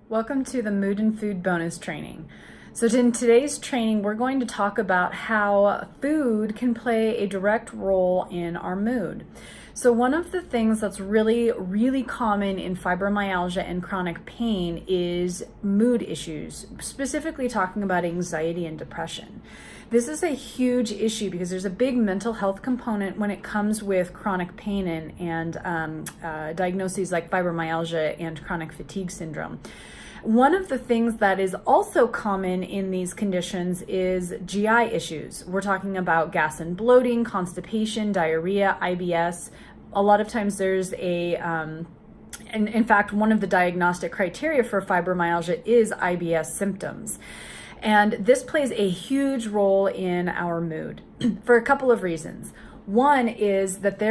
Welcome to the Mood and Food bonus training. So in today's training, we're going to talk about how food can play a direct role in our mood. So one of the things that's really common in fibromyalgia and chronic pain is mood issues, specifically talking about anxiety and depression. This is a huge issue because there's a big mental health component when it comes with chronic pain and diagnoses like fibromyalgia and chronic fatigue syndrome. One of the things that is also common in these conditions is GI issues. We're talking about gas and bloating, constipation, diarrhea, IBS. A lot of times there's and in fact, one of the diagnostic criteria for fibromyalgia is IBS symptoms. And this plays a huge role in our mood for a couple of reasons. One is that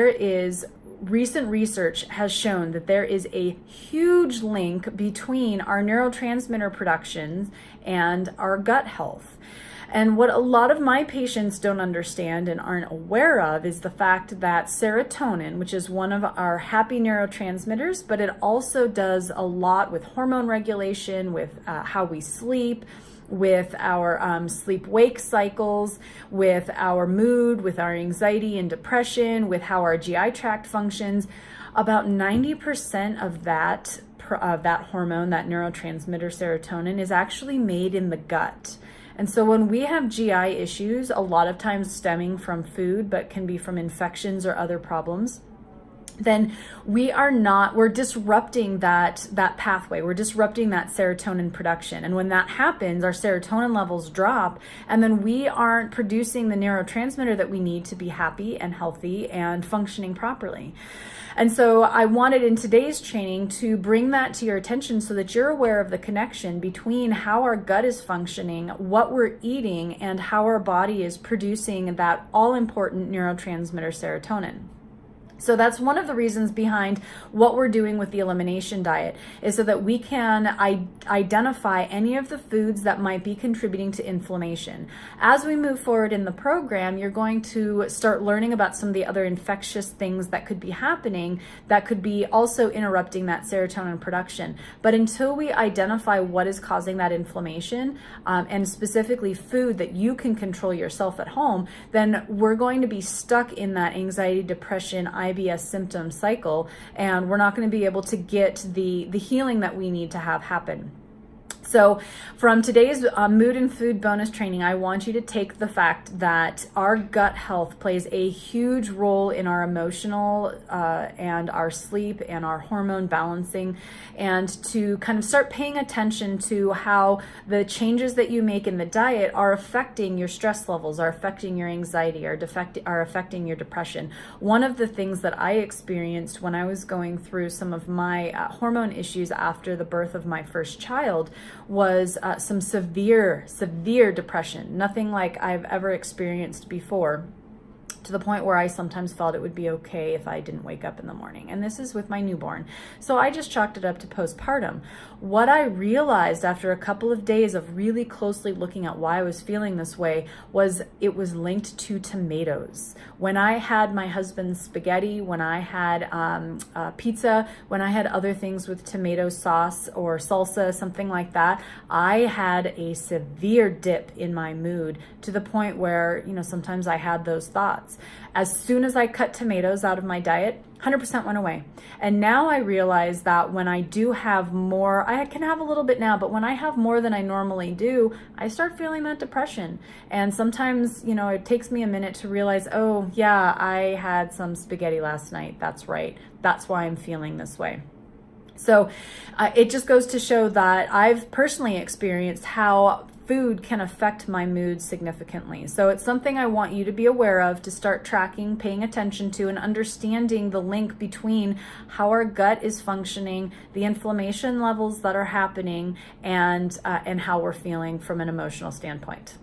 recent research has shown that there is a huge link between our neurotransmitter productions and our gut health. And what a lot of my patients don't understand and aren't aware of is the fact that serotonin, which is one of our happy neurotransmitters, but it also does a lot with hormone regulation, with how we sleep, with our sleep-wake cycles, with our mood, with our anxiety and depression, with how our GI tract functions. About 90% of that hormone, that neurotransmitter serotonin, is actually made in the gut. And so when we have GI issues, a lot of times stemming from food, but can be from infections or other problems, then we're disrupting that pathway. We're disrupting that serotonin production. And when that happens, our serotonin levels drop, and then we aren't producing the neurotransmitter that we need to be happy and healthy and functioning properly. And so I wanted in today's training to bring that to your attention so that you're aware of the connection between how our gut is functioning, what we're eating, and how our body is producing that all-important neurotransmitter serotonin. So that's one of the reasons behind what we're doing with the elimination diet, is so that we can identify any of the foods that might be contributing to inflammation. As we move forward in the program, you're going to start learning about some of the other infectious things that could be happening that could be also interrupting that serotonin production. But until we identify what is causing that inflammation, and specifically food that you can control yourself at home, then we're going to be stuck in that anxiety, depression, IBS symptom cycle, and we're not going to be able to get the healing that we need to have happen. So from today's mood and food bonus training, I want you to take the fact that our gut health plays a huge role in our emotional and our sleep and our hormone balancing, and to kind of start paying attention to how the changes that you make in the diet are affecting your stress levels, are affecting your anxiety, are affecting your depression. One of the things that I experienced when I was going through some of my hormone issues after the birth of my first child was some severe depression, nothing like I've ever experienced before, to the point where I sometimes felt it would be okay if I didn't wake up in the morning. And this is with my newborn. So I just chalked it up to postpartum. What I realized after a couple of days of really closely looking at why I was feeling this way was it was linked to tomatoes. When I had my husband's spaghetti, when I had pizza, when I had other things with tomato sauce or salsa, something like that, I had a severe dip in my mood, to the point where, sometimes I had those thoughts. As soon as I cut tomatoes out of my diet, 100% went away. And now I realize that when I do have more, I can have a little bit now, but when I have more than I normally do, I start feeling that depression. And sometimes, it takes me a minute to realize, oh yeah, I had some spaghetti last night. That's right. That's why I'm feeling this way. So it just goes to show that I've personally experienced how food can affect my mood significantly. So it's something I want you to be aware of, to start tracking, paying attention to, and understanding the link between how our gut is functioning, the inflammation levels that are happening, and how we're feeling from an emotional standpoint.